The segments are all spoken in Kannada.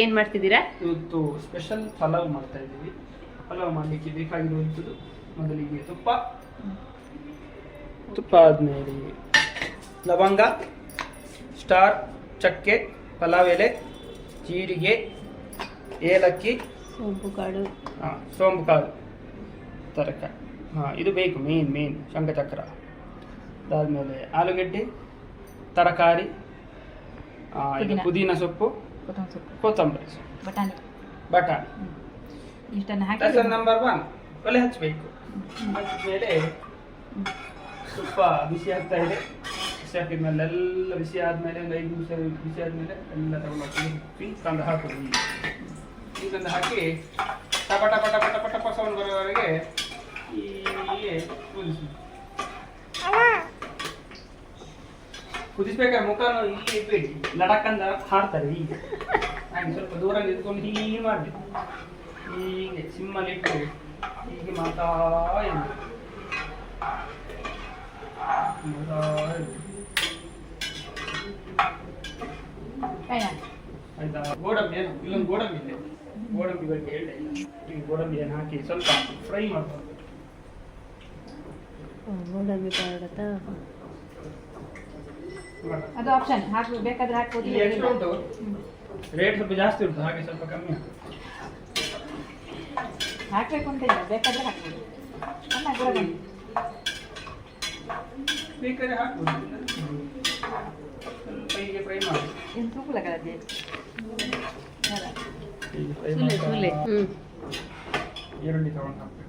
ಏನು ಮಾಡ್ತಿದ್ದೀರಾ? ಇವತ್ತು ಸ್ಪೆಷಲ್ ಪಲಾವ್ ಮಾಡ್ತಾ ಇದ್ದೀವಿ. ಪಲಾವ್ ಮಾಡಲಿಕ್ಕೆ ಬೇಕಾಗಿರುವಂಥದ್ದು ಮೊದಲಿಗೆ ತುಪ್ಪ ಆದಮೇಲೆ ಲವಂಗ, ಸ್ಟಾರ್, ಚಕ್ಕೆ, ಪಲಾವ್ ಎಲೆ, ಜೀರಿಗೆ, ಏಲಕ್ಕಿ, ಸೋಂಪು ಕಾಳು, ತರಕಾರಿ. ಇದು ಬೇಕು, ಮೇನ್ ಶಂಖಚಕ್ರ. ಅದಾದಮೇಲೆ ಆಲೂಗೆಡ್ಡೆ, ತರಕಾರಿ, ಇದು ಪುದೀನ ಸೊಪ್ಪು, ಕೊತ್ತಂಬರಿ ಸೊಪ್ಪು, ಬಟಾಣಿ ಇಷ್ಟನ್ನು ಹಾಕಿ ನಂಬರ್ 1 ಒಲೆ ಹಚ್ಚಬೇಕು. ಹಚ್ಚಿದ್ಮೇಲೆ ತುಪ್ಪ ಬಿಸಿ ಆಗ್ತಾ ಇದೆ. ಬಿಸಿ ಹಾಕಿದ್ಮೇಲೆ ಎಲ್ಲ ಬಿಸಿ ಆದಮೇಲೆ ಒಂದು 5 ನಿಮಿಷ ಬಿಸಿ ಆದಮೇಲೆ ಎಲ್ಲ ತಗೊಂಡು ತಂದು ಹಾಕೋದು. ಈ ತಂದು ಹಾಕಿ ಟಪ ಟಪ ಟಪ ಟಪ ಟಪ ಸೌಂಡ್ ಬರೋವರೆಗೆ ಹೀಗೆ ಕುದಿಸ್ಬೇಕಾದ್ರೆ ಮುಖನೂ ಇಲ್ಲಿ ಇಟ್ಬೇಡಿ, ಲಡಕ್ಕಂದ ಹಾಡ್ತಾರೆ. ಈಗ ಹಾಗೆ ಸ್ವಲ್ಪ ದೂರ ನಿಂತ್ಕೊಂಡು ಹೀಗೆ ಮಾಡಬೇಕು. ಹೀಗೆ ಸಿಮ್ಮಲ್ಲಿಟ್ಟು ಹೀಗೆ ಮಾತಾ ಇರಬೇಕು. ಆಯ್ತಾ? ಗೋಡಂಬಿ ಏನು ಇಲ್ಲೊಂದು ಗೋಡಂಬಿ ಇದೆ, ಗೋಡಂಬಿ ಬಗ್ಗೆ ಹೇಳಿದೆ. ಈ ಗೋಡಂಬಿಯನ್ನು ಹಾಕಿ ಸ್ವಲ್ಪ ಫ್ರೈ ಮಾಡ್ಬೋದು. ಗೋಡಂಬಿ ಪೌಡರ್ ಅದು ಆಪ್ಷನ್ ಹಾಕಿ ಬೇಕಾದ್ರೆ ಹಾಕ್ಬೋದು. ಎಷ್ಟು ಉಂಟು ರೇಟ್ ಸ್ವಲ್ಪ ಜಾಸ್ತಿ ಉಂಟು, ಹಾಗೆ ಸ್ವಲ್ಪ ಕಮ್ಮಿ ಹಾಕ್ಬೇಕು ಅಂತ ಇಲ್ಲ, ಬೇಕಾದ್ರೆ ಹಾಕ್ಬೋದು. ಬೇಕಾದ್ರೆ ಹಾಕ್ಬೋದು. ಸ್ವಲ್ಪ ಹೀಗೆ ಫ್ರೈ ಮಾಡಿ ಏನು ತೂಕಲ ಕಲದೆ ಈರುಳ್ಳಿ ತಗೊಂಡು ಹಾಕಬೇಕು.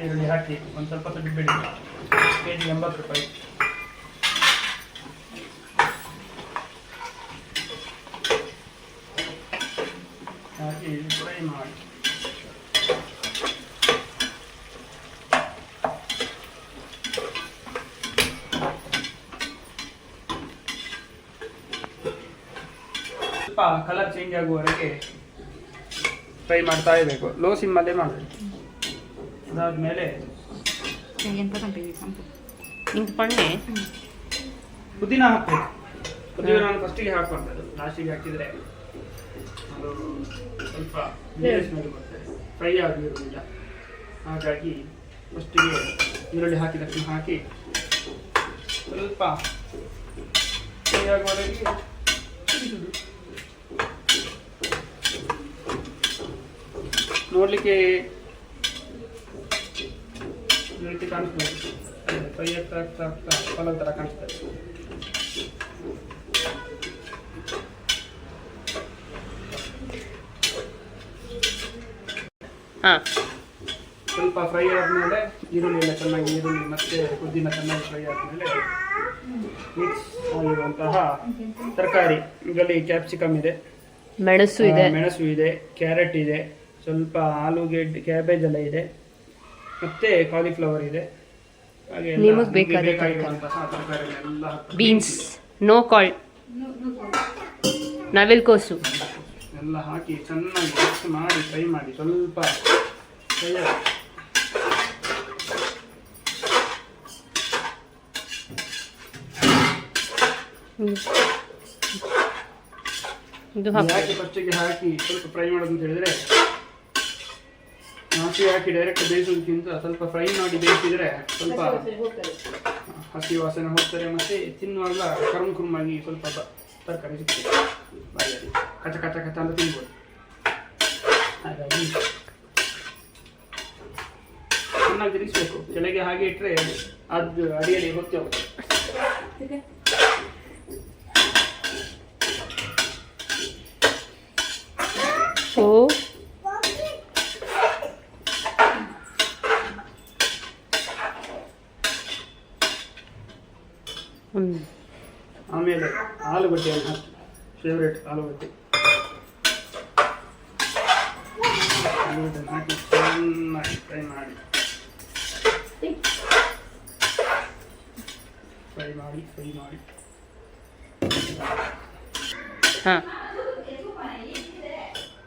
ಈರುಳ್ಳಿ ಹಾಕಿ ಒಂದು ಸ್ವಲ್ಪ ಬಿಡಬೇಡಿ. ಕೆಜಿ 80 ರೂಪಾಯಿ. ಹಾಕಿ ಫ್ರೈ ಮಾಡಿ. ಸ್ವಲ್ಪ ಕಲರ್ ಚೇಂಜ್ ಆಗುವವರೆಗೆ ಫ್ರೈ ಮಾಡ್ತಾ ಇರಬೇಕು. ಲೋ ಸಿಮ್ಮಲ್ಲೇ ಮಾಡಬೇಕು. ಅದಾದಮೇಲೆ ಪುದೀನ ಹಾಕಬೇಕು. ಪುದೀನ ನಾನು ಫಸ್ಟಿಗೆ ಹಾಕುವಂಥದ್ದು, ಲಾಸ್ಟಿಗೆ ಹಾಕಿದರೆ ಅದು ಸ್ವಲ್ಪ ಬೇರೆ ಸ್ಮೆಲ್ ಬರ್ತದೆ, ಫ್ರೈ ಆಗಿರೋದಿಲ್ಲ. ಹಾಗಾಗಿ ಫಸ್ಟಿಗೆ ಈರುಳ್ಳಿ ಹಾಕಿದ ತಕ್ಷಣ ಹಾಕಿ ಸ್ವಲ್ಪ ಫ್ರೈ ಆಗುವವರೆಗೆ ಕುದಿಸುವುದು. ನೋಡಲಿಕ್ಕೆ ಈ ರೀತಿ ಕಾಣಿಸ್ತದೆ, ಫ್ರೈ ಆಗ್ತಾ ಆಗ್ತಾ ಆಗ್ತಾ ಪಲಾವ್ ಥರ ಕಾಣಿಸ್ತದೆ. ಸ್ವಲ್ಪ ಫ್ರೈ ಆದಮೇಲೆ ಈರುಳ್ಳಿ ಎಲ್ಲ ಚೆನ್ನಾಗಿ, ಈರುಳ್ಳಿ ಮತ್ತು ಪುದೀನ ಚೆನ್ನಾಗಿ ಫ್ರೈ ಆದಮೇಲೆ ಮಿಕ್ಸ್ ಆಗಿರುವಂತಹ ತರಕಾರಿ, ಇದರಲ್ಲಿ ಕ್ಯಾಪ್ಸಿಕಮ್ ಇದೆ, ಮೆಣಸು ಇದೆ, ಕ್ಯಾರೆಟ್ ಇದೆ, ಸ್ವಲ್ಪ ಆಲೂಗೆಡ್ಡೆ, ಕ್ಯಾಬೇಜ್ ಎಲ್ಲ ಇದೆ, ಮತ್ತೆ ಕಾಲಿಫ್ಲವರ್ ಇದೆ. ಹಾಗೆ ನಿಮಗೆ ಬೇಕಾಗಿರುವಂತಹ ತರಕಾರಿ ಎಲ್ಲ, ಬೀನ್ಸ್, ನವಿಲುಕೋಸು ಎಲ್ಲ ಹಾಕಿ ಚೆನ್ನಾಗಿ ಮಿಕ್ಸ್ ಮಾಡಿ ಫ್ರೈ ಮಾಡಿ. ಸ್ವಲ್ಪ ಫ್ರೈ ಹಾಕಿ ಫಸ್ಟಿಗೆ ಹಾಕಿ ಸ್ವಲ್ಪ ಫ್ರೈ ಮಾಡೋದು ಅಂತ ಹೇಳಿದ್ರೆ, ಹಸಿ ಹಾಕಿ ಡೈರೆಕ್ಟ್ ಬೇಯಿಸೋದಕ್ಕಿಂತ ಸ್ವಲ್ಪ ಫ್ರೈ ಮಾಡಿ ಬೇಯಿಸಿದರೆ ಸ್ವಲ್ಪ ಹಸಿ ವಾಸನೆ ಹೋಗ್ತಾರೆ, ಮತ್ತು ತಿನ್ನುವಾಗ ಕರುಮಾಗಿ ಸ್ವಲ್ಪ ತರಕಾರಿ ಸಿಗ್ತದೆ, ಬಾಯಲ್ಲಿ ಕಚ ಕಚ ಕಚ ಅಂತ ತಿನ್ಬೋದು. ಹಾಗಾಗಿ ಚೆನ್ನಾಗಿ ತಿರುಗಿಸ್ಬೇಕು. ಕೆಳಗೆ ಹಾಗೆ ಇಟ್ಟರೆ ಅದು ಅಡಿಯಲ್ಲಿ ಹೊತ್ತಿ ಹೋಗುತ್ತೆ. ಆಮೇಲೆ ಆಲೂಗಡ್ಡೆಯನ್ನು ಹಾಕಿ, ಫೇವ್ರೇಟ್ ಆಲೂಗಡ್ಡೆ ಹಾಕಿ ಚೆನ್ನಾಗಿ ಫ್ರೈ ಮಾಡಿ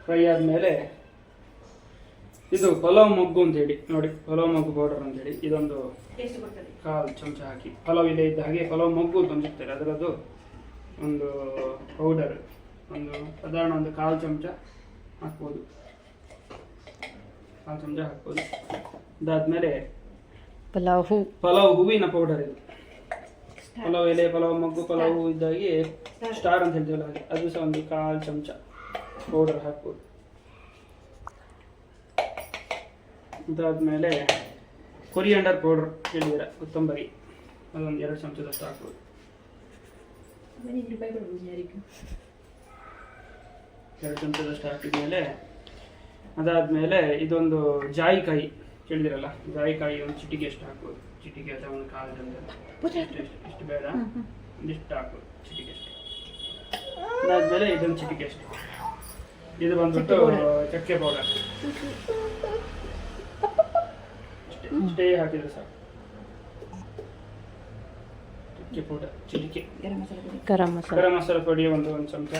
ಫ್ರೈ ಆದಮೇಲೆ ಇದು ಪಲಾವ್ ಮೊಗ್ಗು ಅಂತೇಳಿ ನೋಡಿ, ಪಲಾವ್ ಮೊಗ್ಗು ಪೌಡರ್ ಅಂತೇಳಿ ಇದೊಂದು ಟೇಸ್ಟ್ ಕೊಡ್ತದೆ. 1/4 ಚಮಚ ಹಾಕಿ, ಪಲಾವ್ ಎಲೆ ಇದ್ದ ಹಾಗೆ ಪಲಾವ್ ಮೊಗ್ಗು ಅಂತ ಒಂದು ಸಿಗ್ತಾರೆ, ಅದರದ್ದು ಒಂದು ಪೌಡರ್ ಒಂದು ಸಾಧಾರಣ ಒಂದು 1/4 ಚಮಚ ಹಾಕ್ಬೋದು, 1/4 ಚಮಚ ಹಾಕ್ಬೋದು. ಅದಾದಮೇಲೆ ಪಲಾವ್ ಹೂವಿನ ಪೌಡರ್ ಇದು, ಪಲಾವ್ ಎಲೆ, ಪಲಾವ್ ಮೊಗ್ಗು, ಪಲಾವ್ ಹೂವು ಇದ್ದಾಗೆ ಸ್ಟಾರ್ ಅಂತ ಹೇಳ್ತೀವಲ್ಲ ಹಾಗೆ, ಅದು ಸಹ ಒಂದು 1/4 ಚಮಚ ಪೌಡರ್ ಹಾಕ್ಬೋದು. ಅದಾದಮೇಲೆ ಕೊರಿಯಾಂಡರ್ ಪೌಡರ್ ಹೇಳಿದ್ದೀರ, ಕೊತ್ತಂಬರಿ, ಅದೊಂದು 2 ಚಮಚದಷ್ಟು ಹಾಕ್ಬೋದು. 2 ಚಮಚದಷ್ಟು ಹಾಕಿದ್ಮೇಲೆ ಅದಾದಮೇಲೆ ಇದೊಂದು ಜಾಯಿಕಾಯಿ ಕೇಳಿದಿರಲ್ಲ, ಜಾಯಿಕಾಯಿ ಒಂದು ಚಿಟಿಕೆ ಎಷ್ಟು ಹಾಕ್ಬೋದು, ಚಿಟಿಕೆ ಅಥವಾ ಒಂದು 1/4 ಚಮಚ, ಇಷ್ಟು ಬೇಡ, ಒಂದಿಷ್ಟು ಹಾಕ್ಬೋದು, ಚಿಟಿಕೆ ಅಷ್ಟು. ಅದಾದಮೇಲೆ ಇದೊಂದು ಚಿಟಿಕೆ ಅಷ್ಟು, ಇದು ಬಂದ್ಬಿಟ್ಟು ಚಕ್ಕೆ ಪೌಡರ್, ಇಷ್ಟೇ ಹಾಕಿದ್ರೆ ಸಾಕು. ಚಕ್ಕೆ ಪೌಡರ್ ಚಿಟಿಕೆ, ಗರಂ ಮಸಾಲ ಪುಡಿ ಒಂದು ಚಮಚ,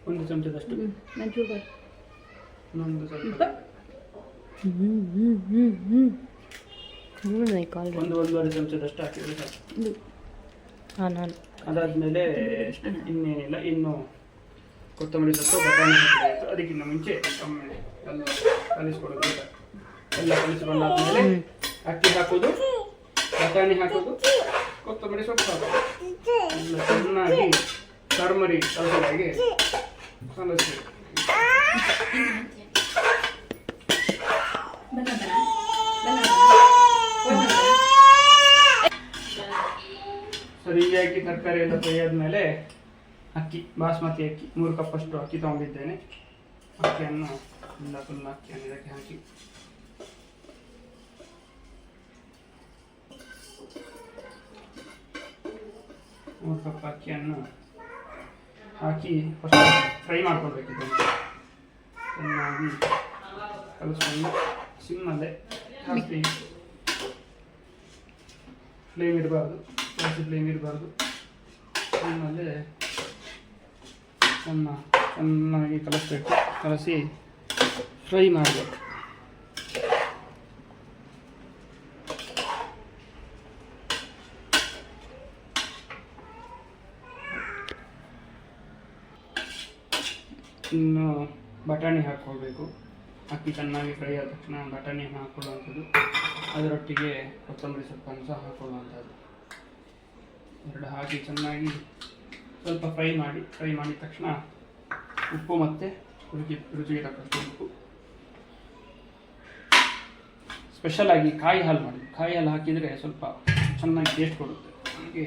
ಒಂದು ಚಮಚದಷ್ಟು, ಇನ್ನೊಂದು ಸ್ವಲ್ಪ, ಒಂದೂವರೆ ಚಮಚದಷ್ಟು ಹಾಕಿದ್ರೆ ಸಾಕು. ಅದಾದಮೇಲೆ ಇನ್ನೇನಿಲ್ಲ, ಇನ್ನು ಕೊತ್ತಂಬರಿ ಸೊಪ್ಪು, ಬಟಾಣಿ ಹಾಕಿದ್ರೆ ಅದಕ್ಕಿಂತ ಮುಂಚೆ ಒಮ್ಮೆ ಎಲ್ಲ ಕಲಿಸ್ಕೊಡೋದು. ಎಲ್ಲ ಕಲಿಸಿಕೊಂಡಾದ್ಮೇಲೆ ಅಕ್ಕಿ ಹಾಕೋದು, ಬಟಾಣಿ ಹಾಕೋದು, ಕೊತ್ತಂಬರಿ ಸೊಪ್ಪು ಹಾಕೋದು, ಎಲ್ಲ ಚೆನ್ನಾಗಿ ಟರ್ಮರಿ ಹಾಗೆ ಕಲಿಸ್ಬೇಕು. ಸರಿಯಾಗಿ ತರಕಾರಿ ಎಲ್ಲ ಫ್ರೈ ಆದಮೇಲೆ ಅಕ್ಕಿ, ಬಾಸ್ಮತಿ ಅಕ್ಕಿ 3 ಕಪ್ಪಷ್ಟು ಅಕ್ಕಿ ತೊಗೊಂಡಿದ್ದೇನೆ. ಅಕ್ಕಿಯನ್ನು ಎಲ್ಲ ಫುಲ್ ಅಕ್ಕಿಯನ್ನು ಇದಕ್ಕೆ ಹಾಕಿ ಮೂರು ಕಪ್ ಅಕ್ಕಿಯನ್ನು ಹಾಕಿ ಫಸ್ಟ್ ಫ್ರೈ ಮಾಡ್ಕೊಳ್ಬೇಕು. ಚೆನ್ನಾಗಿ ಕಲಿಸ್ಕೊಂಡು ಸಿಮ್ಮಲ್ಲೇ ಜಾಸ್ತಿ ಫ್ಲೇಮ್ ಇರಬಾರ್ದು, ಸಿಮ್ಮಲ್ಲೇ ಚೆನ್ನಾಗಿ ಕಲಿಸ್ಬೇಕು. ಕಲಸಿ ಫ್ರೈ ಮಾಡಬೇಕು. ಇನ್ನು ಬಟಾಣಿ ಹಾಕ್ಕೊಳ್ಬೇಕು. ಅಕ್ಕಿ ಚೆನ್ನಾಗಿ ಫ್ರೈ ಆದ ತಕ್ಷಣ ಬಟಾಣಿಯನ್ನು ಹಾಕ್ಕೊಳ್ಳುವಂಥದ್ದು, ಅದರೊಟ್ಟಿಗೆ ಕೊತ್ತಂಬರಿ ಸೊಪ್ಪನ್ನು ಸಹ ಹಾಕ್ಕೊಳ್ಳುವಂಥದ್ದು. 2 ಹಾಕಿ ಚೆನ್ನಾಗಿ ಸ್ವಲ್ಪ ಫ್ರೈ ಮಾಡಿದ ತಕ್ಷಣ ಉಪ್ಪು ಮತ್ತು ರುಚಿಗೆ ತಕ್ಕಷ್ಟು ಉಪ್ಪು. ಸ್ಪೆಷಲಾಗಿ ಕಾಯಿ ಹಾಲು ಮಾಡಿ, ಕಾಯಿ ಹಾಲು ಹಾಕಿದರೆ ಸ್ವಲ್ಪ ಚೆನ್ನಾಗಿ ಟೇಸ್ಟ್ ಕೊಡುತ್ತೆ. ಹಾಗೆ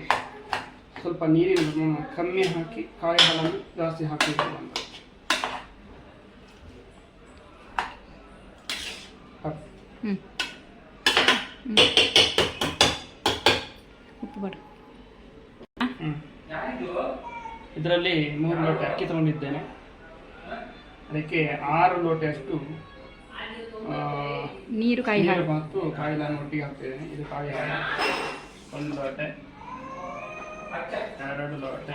ಸ್ವಲ್ಪ ನೀರಿನ ಕಮ್ಮಿ ಹಾಕಿ ಕಾಯಿ ಹಾಲನ್ನು ಜಾಸ್ತಿ ಹಾಕಬೇಕು ಅಂತ. ಇದರಲ್ಲಿ 3 ಲೋಟ ಅಕ್ಕಿ ತಗೊಂಡಿದ್ದೇನೆ. ಅದಕ್ಕೆ 6 ಲೋಟೆಯಷ್ಟು ನೀರು ಮತ್ತು ಕಾಯಿ ಹಾಲನ್ನು ಒಟ್ಟಿಗೆ ಹಾಕ್ತಿದ್ದೇನೆ. ಇದು ಕಾಯಿ ಹಾಲು 1 ಲೋಟೆ, 2 ಲೋಟೆ,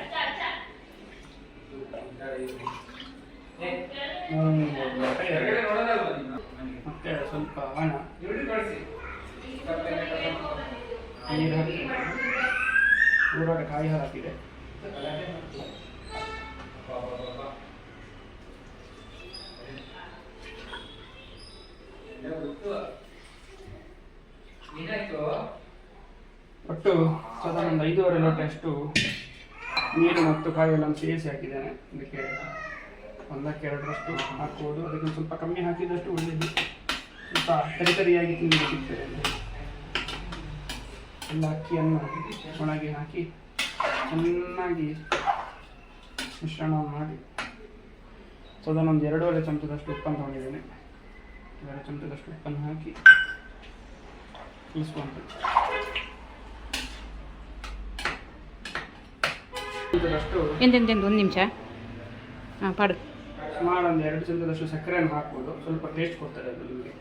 3 ಲೋಟೆ, 2 ಮತ್ತೆ ಸ್ವಲ್ಪ ಹಣ ನೀರು ಹಾಕಿ 3 ಲೋಟ ಕಾಯಿ ಹಾಲು ಹಾಕಿದೆ. ಒಟ್ಟು ಸಾಧಾರಣ 5.5 ಲೋಟಷ್ಟು ನೀರು ಮತ್ತು ಕಾಯಿಗಳನ್ನು ಸೇರಿಸಿ ಹಾಕಿದ್ದೇನೆ. ಇದಕ್ಕೆ 1/2 ಹಾಕ್ಬೋದು. ಅದಕ್ಕೆ ಸ್ವಲ್ಪ ಕಮ್ಮಿ ಹಾಕಿದಷ್ಟು ಒಳ್ಳೆಯದು, ಸ್ವಲ್ಪ ತರಿತರಿಯಾಗಿ ತಿನ್ನಬೇಕಿರ್ತದೆ. ಎಲ್ಲ ಅಕ್ಕಿಯನ್ನು ಒಣಗಿ ಹಾಕಿ ಚೆನ್ನಾಗಿ ಮಿಶ್ರಣ ಮಾಡಿ ಸಾಧಾರಣ 2.5 ಚಮಚದಷ್ಟು ಉಪ್ಪನ್ನು ತಗೊಂಡಿದ್ದೇನೆ. 2 ಚಮಚದಷ್ಟು ಉಪ್ಪನ್ನು ಹಾಕಿ ಕಲಿಸ್ಕೊಂಡು ಒಂದು ನಿಮಿಷ ಪಾಡು. ಸುಮಾರು 2 ಚಮಚದಷ್ಟು ಸಕ್ಕರೆಯನ್ನು ಹಾಕ್ಬೋದು. ಸ್ವಲ್ಪ ಟೇಸ್ಟ್ ಕೊಡ್ತದೆ, ಅದು ನಿಮಗೆ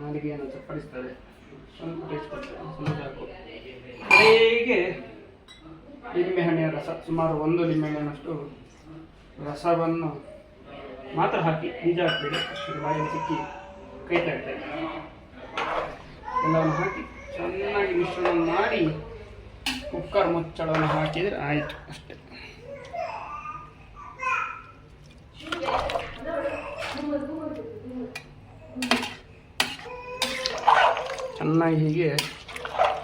ನಾಲಿಗೆಯನ್ನು ಚಪ್ಪಡಿಸ್ತದೆ, ಸ್ವಲ್ಪ ಟೇಸ್ಟ್ ಕೊಡ್ತದೆ. ಸ್ವಲ್ಪ ಹಾಕು. ಕಡೆಗೆ ಲಿಂಬೆಹಣ್ಣಿನ ರಸ, ಸುಮಾರು 1 ಲಿಂಬೆಹಣ್ಣಿನಷ್ಟು ರಸವನ್ನು ಮಾತ್ರ ಹಾಕಿ, ಬೀಜ ಹಾಕಬೇಡಿ, ಅಷ್ಟು ಬಾಯಲ್ಲಿ ಸಿಕ್ಕಿ ಕೈ ತಗ್ತದೆ. ಎಲ್ಲವನ್ನು ಹಾಕಿ ಚೆನ್ನಾಗಿ ಮಿಶ್ರಣ ಮಾಡಿ ಕುಕ್ಕರ್ ಮುಚ್ಚಳವನ್ನು ಹಾಕಿದರೆ ಆಯಿತು ಅಷ್ಟೇ. ಚೆನ್ನಾಗಿ ಹೀಗೆ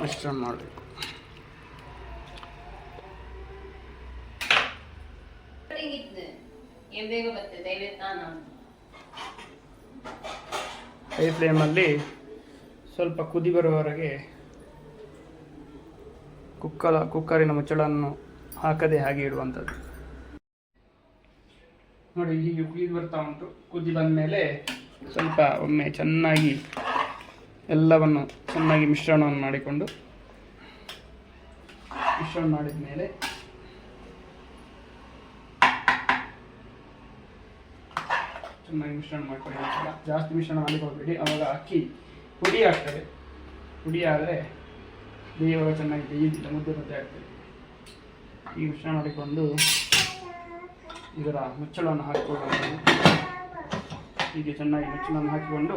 ಮಿಶ್ರಣ ಮಾಡಬೇಕು. ಹೈ ಫ್ಲೇಮಲ್ಲಿ ಸ್ವಲ್ಪ ಕುದಿ ಬರುವವರೆಗೆ ಕುಕ್ಕರಿನ ಮುಚ್ಚಳವನ್ನು ಹಾಕದೆ ಹಾಗೆ ಇಡುವಂಥದ್ದು. ನೋಡಿ ಹೀಗೆ ಕುದಿ ಬರ್ತಾ ಉಂಟು. ಕುದಿ ಬಂದ ಮೇಲೆ ಸ್ವಲ್ಪ ಒಮ್ಮೆ ಚೆನ್ನಾಗಿ ಎಲ್ಲವನ್ನು ಚೆನ್ನಾಗಿ ಮಿಶ್ರಣವನ್ನು ಮಾಡಿಕೊಂಡು, ಮಿಶ್ರಣ ಮಾಡಿದ ಮೇಲೆ ಚೆನ್ನಾಗಿ ಮಿಶ್ರಣ ಮಾಡ್ಕೊಳ್ಳಿ. ಜಾಸ್ತಿ ಮಿಶ್ರಣ ಮಾಡಿಕೊಳ್ಬೇಡಿ, ಆವಾಗ ಅಕ್ಕಿ ಪುಡಿ ಆಗ್ತದೆ. ಪುಡಿ ಆದರೆ ಬೇಯುವಾಗ ಚೆನ್ನಾಗಿ ಬೇಯುವುದಿಲ್ಲ, ಮುದ್ದೆ ಆಗ್ತದೆ. ಈ ಮಿಶ್ರಣ ಮಾಡಿಕೊಂಡು ಇದರ ಮುಚ್ಚಳವನ್ನು ಹಾಕಿಕೊಳ್ಳಬಹುದು. ಹೀಗೆ ಚೆನ್ನಾಗಿ ಮುಚ್ಚಳವನ್ನು ಹಾಕಿಕೊಂಡು,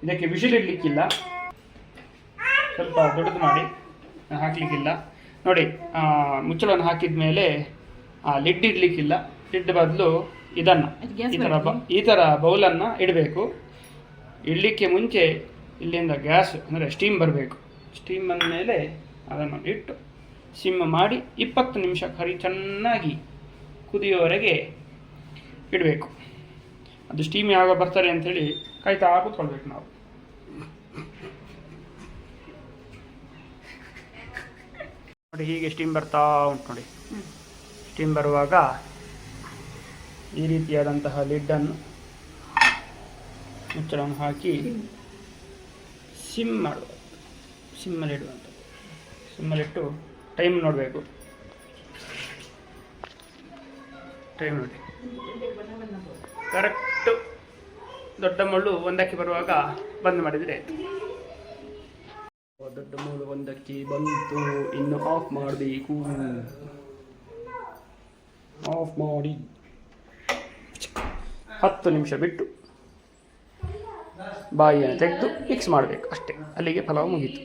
ಇದಕ್ಕೆ ವಿಷಲ್ ಇಡಲಿಕ್ಕಿಲ್ಲ, ಸ್ವಲ್ಪ ದೊಡ್ಡದು ಮಾಡಿ ಹಾಕಲಿಕ್ಕಿಲ್ಲ. ನೋಡಿ, ಮುಚ್ಚಳವನ್ನು ಹಾಕಿದ ಮೇಲೆ ಲಿಡ್ ಇಡಲಿಕ್ಕಿಲ್ಲ. ಲಿಡ್ ಬದಲು ಇದನ್ನು ಈ ಥರ ಬೌಲನ್ನು ಇಡಬೇಕು. ಇಡಲಿಕ್ಕೆ ಮುಂಚೆ ಇಲ್ಲಿಂದ ಗ್ಯಾಸ್ ಅಂದರೆ ಸ್ಟೀಮ್ ಬರಬೇಕು. ಸ್ಟೀಮ್ ಬಂದ ಮೇಲೆ ಅದನ್ನು ಇಟ್ಟು ಸಿಮ್ ಮಾಡಿ 20 ನಿಮಿಷ ಚೆನ್ನಾಗಿ ಕುದಿಯುವವರೆಗೆ ಇಡಬೇಕು. ಅದು ಸ್ಟೀಮ್ ಯಾವಾಗ ಬರ್ತಾರೆ ಅಂಥೇಳಿ ಕಾಯ್ತಾ ಕೂತ್ಕೊಳ್ಬೇಕು ನಾವು. ನೋಡಿ ಹೀಗೆ ಸ್ಟೀಮ್ ಬರ್ತಾ ಉಂಟು. ನೋಡಿ ಸ್ಟೀಮ್ ಬರುವಾಗ ಈ ರೀತಿಯಾದಂತಹ ಲಿಡ್ಡನ್ನು ಮುಚ್ಚಳವನ್ನು ಹಾಕಿ ಸಿಮ್ ಮಾಡುವ, ಸಿಮ್ಮಲ್ಲಿಡುವಂಥದ್ದು. ಸಿಮ್ಮಲ್ಲಿಟ್ಟು ಟೈಮ್ ನೋಡಬೇಕು. ಟೈಮ್ ನೋಡಿ, ಕರೆಕ್ಟು ದೊಡ್ಡ ಮುಳ್ಳು 1ಕ್ಕೆ ಬರುವಾಗ ಬಂದ್ ಮಾಡಿದರೆ ಆಯಿತು. ದೊಡ್ಡ ಮುಳ್ಳು 1ಕ್ಕೆ ಬಂತು, ಇನ್ನು ಆಫ್ ಮಾಡಬೇಕು. ಆಫ್ ಮಾಡಿ 10 ನಿಮಿಷ ಬಿಟ್ಟು ಬಾಯಿಯನ್ನು ತೆಗೆದು ಮಿಕ್ಸ್ ಮಾಡಬೇಕು ಅಷ್ಟೇ. ಅಲ್ಲಿಗೆ ಪಲಾವ್ ಮುಗೀತು.